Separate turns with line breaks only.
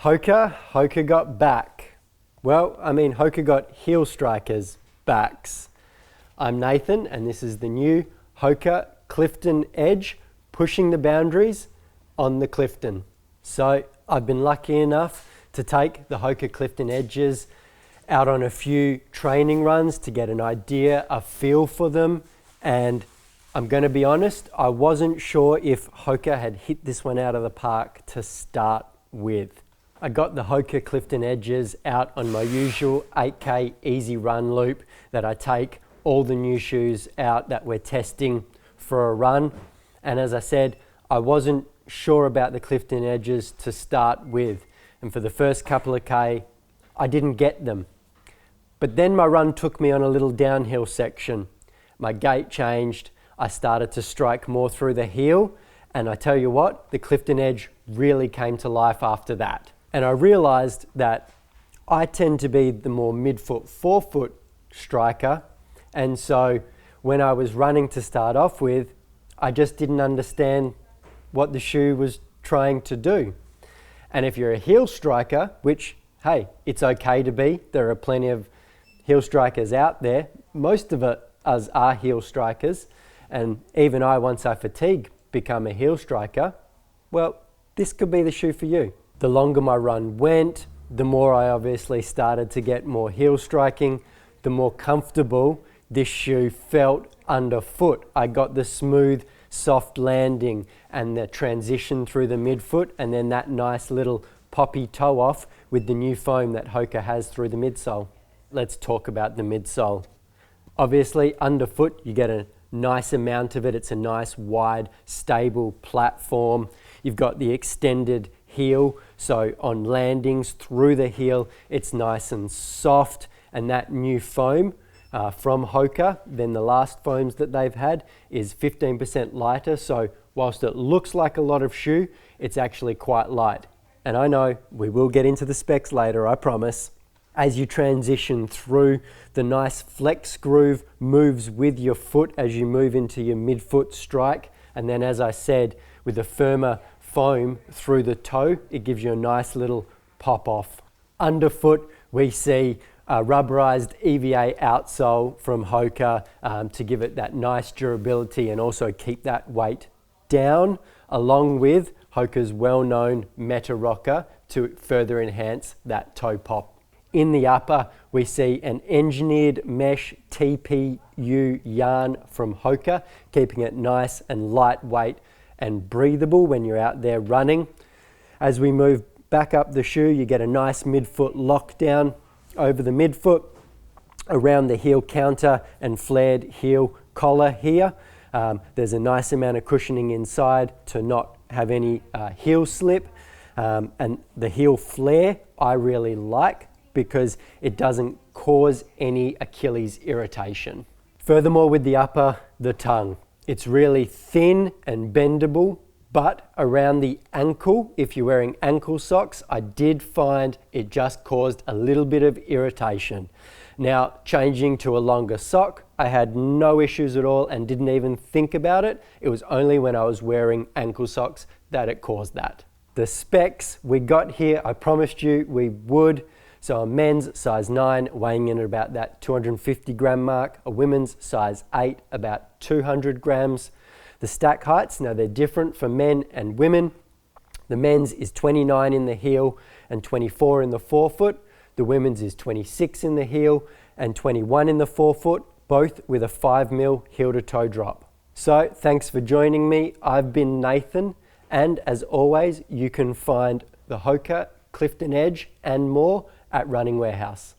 HOKA got back. Well, HOKA got heel strikers backs. I'm Nathan, and this is the new HOKA Clifton Edge, pushing the boundaries on the Clifton. So I've been lucky enough to take the HOKA Clifton Edges out on a few training runs to get an idea, a feel for them, and I'm going to be honest, I wasn't sure if HOKA had hit this one out of the park to start with. I got the HOKA Clifton Edges out on my usual 8K easy run loop that I take all the new shoes out that we're testing for a run. And as I said, I wasn't sure about the Clifton Edges to start with. And for the first couple of K, I didn't get them. But then my run took me on a little downhill section. My gait changed. I started to strike more through the heel. And I tell you what, the Clifton Edge really came to life after that. And I realized that I tend to be the more midfoot, forefoot striker. And so when I was running to start off with, I just didn't understand what the shoe was trying to do. And if you're a heel striker, which, hey, it's okay to be, there are plenty of heel strikers out there. Most of us are heel strikers. And even I, once I fatigue, become a heel striker. Well, this could be the shoe for you. The longer my run went, the more I obviously started to get more heel striking, the more comfortable this shoe felt underfoot. I got the smooth, soft landing and the transition through the midfoot, and then that nice little poppy toe off with the new foam that HOKA has through the midsole. Let's talk about the midsole. Obviously, underfoot, you get a nice amount of it. It's a nice, wide, stable platform. You've got the extended heel, so on landings through the heel, it's nice and soft, and that new foam from HOKA, then the last foams that they've had, is 15% lighter, so whilst it looks like a lot of shoe, it's actually quite light. And I know we will get into the specs later, I promise. As you transition through, the nice flex groove moves with your foot as you move into your midfoot strike, and then as I said, with the firmer foam through the toe, it gives you a nice little pop off. Underfoot, we see a rubberized EVA outsole from HOKA to give it that nice durability and also keep that weight down, along with HOKA's well-known Meta Rocker to further enhance that toe pop. In the upper, we see an engineered mesh TPU yarn from HOKA, keeping it nice and lightweight and breathable when you're out there running. As we move back up the shoe, you get a nice midfoot lockdown over the midfoot, around the heel counter and flared heel collar here. There's a nice amount of cushioning inside to not have any heel slip. And the heel flare I really like because it doesn't cause any Achilles irritation. Furthermore, with the upper, the tongue. It's really thin and bendable, but around the ankle, if you're wearing ankle socks, I did find it just caused a little bit of irritation. Now, changing to a longer sock, I had no issues at all and didn't even think about it. It was only when I was wearing ankle socks that it caused that. The specs we got here, I promised you we would. So a men's size 9, weighing in at about that 250 gram mark. A women's size 8, about 200 grams. The stack heights, now they're different for men and women. The men's is 29 in the heel and 24 in the forefoot. The women's is 26 in the heel and 21 in the forefoot, both with a 5mm heel to toe drop. So thanks for joining me. I've been Nathan, and as always, you can find the HOKA Clifton Edge and more at Running Warehouse.